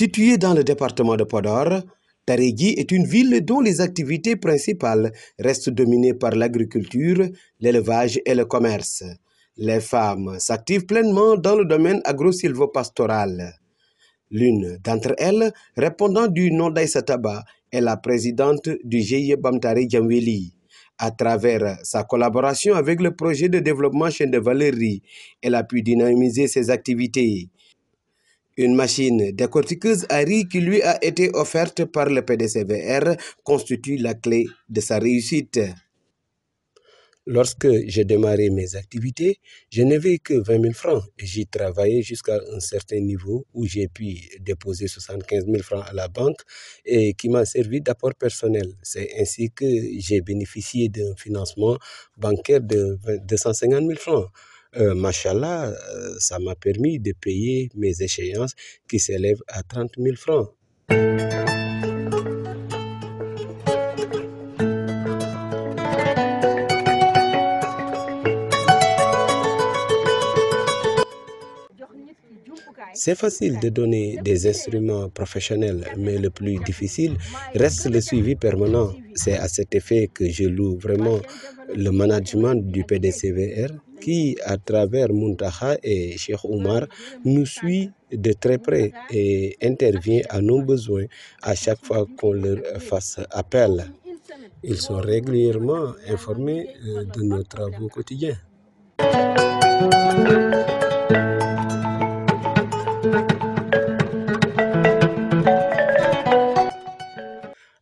Située dans le département de Podor, Taréguy est une ville dont les activités principales restent dominées par l'agriculture, l'élevage et le commerce. Les femmes s'activent pleinement dans le domaine agro-silvopastoral. L'une d'entre elles, répondant du nom d'Aïssata Ba, est la présidente du GIE Bamtare Djamweli. À travers sa collaboration avec le projet de développement Chaîne de Valérie, elle a pu dynamiser ses activités. Une machine décortiqueuse à riz qui lui a été offerte par le PDCVR constitue la clé de sa réussite. Lorsque j'ai démarré mes activités, je n'avais que 20 000 francs. J'y travaillais jusqu'à un certain niveau où j'ai pu déposer 75 000 francs à la banque et qui m'a servi d'apport personnel. C'est ainsi que j'ai bénéficié d'un financement bancaire de 250 000 francs. Machallah, ça m'a permis de payer mes échéances qui s'élèvent à 30 000 francs. C'est facile de donner des instruments professionnels, mais le plus difficile reste le suivi permanent. C'est à cet effet que je loue vraiment le management du PDCVR qui, à travers Muntaha et Cheikh Oumar, nous suit de très près et intervient à nos besoins à chaque fois qu'on leur fasse appel. Ils sont régulièrement informés de nos travaux quotidiens.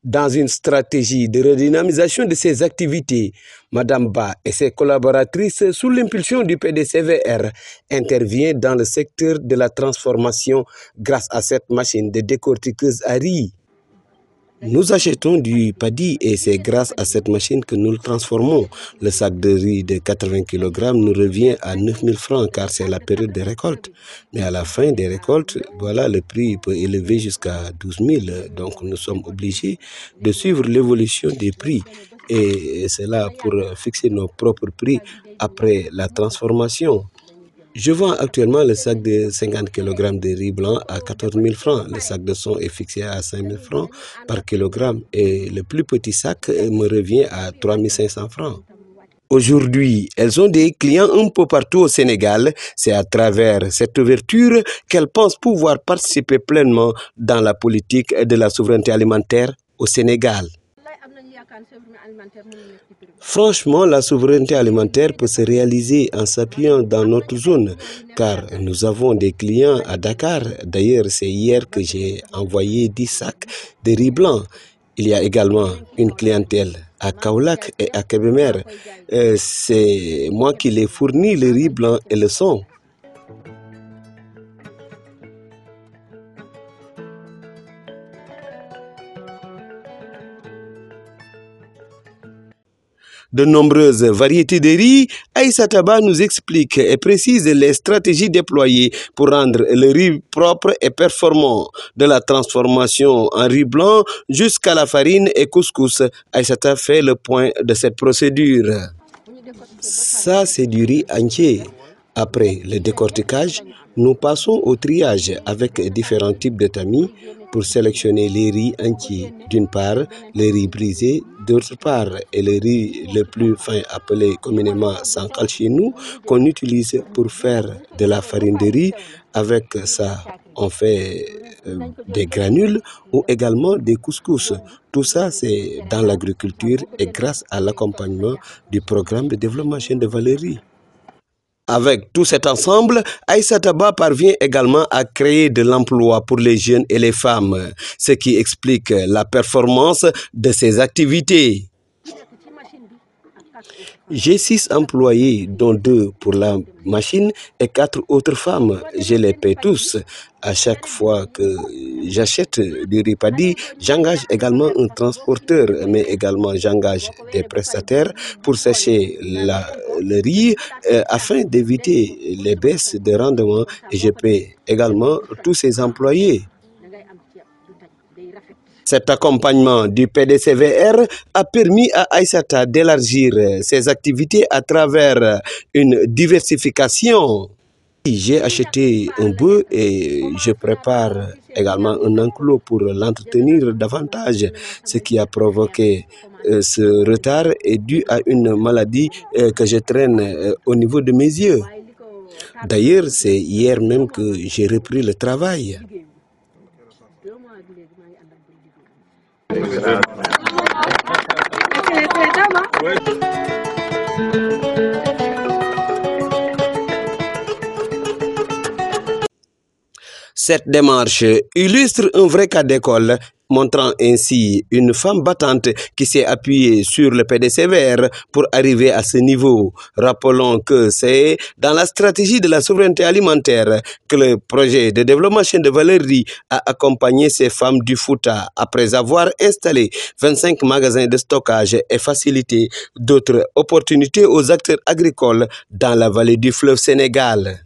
Dans une stratégie de redynamisation de ses activités, Mme Ba et ses collaboratrices, sous l'impulsion du PDCVR, interviennent dans le secteur de la transformation grâce à cette machine de décortiqueuse à riz. Nous achetons du paddy et c'est grâce à cette machine que nous le transformons. Le sac de riz de 80 kg nous revient à 9 000 francs car c'est la période des récoltes. Mais à la fin des récoltes, voilà, le prix peut élever jusqu'à 12 000. Donc nous sommes obligés de suivre l'évolution des prix. Et c'est là pour fixer nos propres prix après la transformation. Je vends actuellement le sac de 50 kg de riz blanc à 14 000 francs. Le sac de son est fixé à 5 000 francs par kilogramme et le plus petit sac me revient à 3 500 francs. Aujourd'hui, elles ont des clients un peu partout au Sénégal. C'est à travers cette ouverture qu'elles pensent pouvoir participer pleinement dans la politique de la souveraineté alimentaire au Sénégal. Franchement, la souveraineté alimentaire peut se réaliser en s'appuyant dans notre zone, car nous avons des clients à Dakar. D'ailleurs, c'est hier que j'ai envoyé 10 sacs de riz blanc. Il y a également une clientèle à Kaolack et à Kébémer. C'est moi qui les fournis, le riz blanc et le son. De nombreuses variétés de riz, Aïssata Ba nous explique et précise les stratégies déployées pour rendre le riz propre et performant. De la transformation en riz blanc jusqu'à la farine et couscous, Aïssata fait le point de cette procédure. Ça, c'est du riz entier. Après le décortiquage, nous passons au triage avec différents types de tamis pour sélectionner les riz entiers. D'une part, le riz brisé, d'autre part, et le riz le plus fin appelé communément sankal chez nous, qu'on utilise pour faire de la farine de riz. Avec ça, on fait des granules ou également des couscous. Tout ça, c'est dans l'agriculture et grâce à l'accompagnement du programme de développement Chaîne de Valérie. Avec tout cet ensemble, Aïssata Ba parvient également à créer de l'emploi pour les jeunes et les femmes, ce qui explique la performance de ses activités. J'ai 6 employés, dont 2 pour la machine et 4 autres femmes. Je les paie tous. À chaque fois que j'achète du riz paddy, j'engage également un transporteur, mais également j'engage des prestataires pour sécher le riz afin d'éviter les baisses de rendement et je paie également tous ces employés. Cet accompagnement du PDCVR a permis à Aïssata d'élargir ses activités à travers une diversification. J'ai acheté un bœuf et je prépare également un enclos pour l'entretenir davantage. Ce qui a provoqué ce retard est dû à une maladie que je traîne au niveau de mes yeux. D'ailleurs, c'est hier même que j'ai repris le travail. Cette démarche illustre un vrai cas d'école, montrant ainsi une femme battante qui s'est appuyée sur le PDCVR pour arriver à ce niveau. Rappelons que c'est dans la stratégie de la souveraineté alimentaire que le projet de développement chaîne de valeur riz a accompagné ces femmes du Fouta après avoir installé 25 magasins de stockage et facilité d'autres opportunités aux acteurs agricoles dans la vallée du fleuve Sénégal.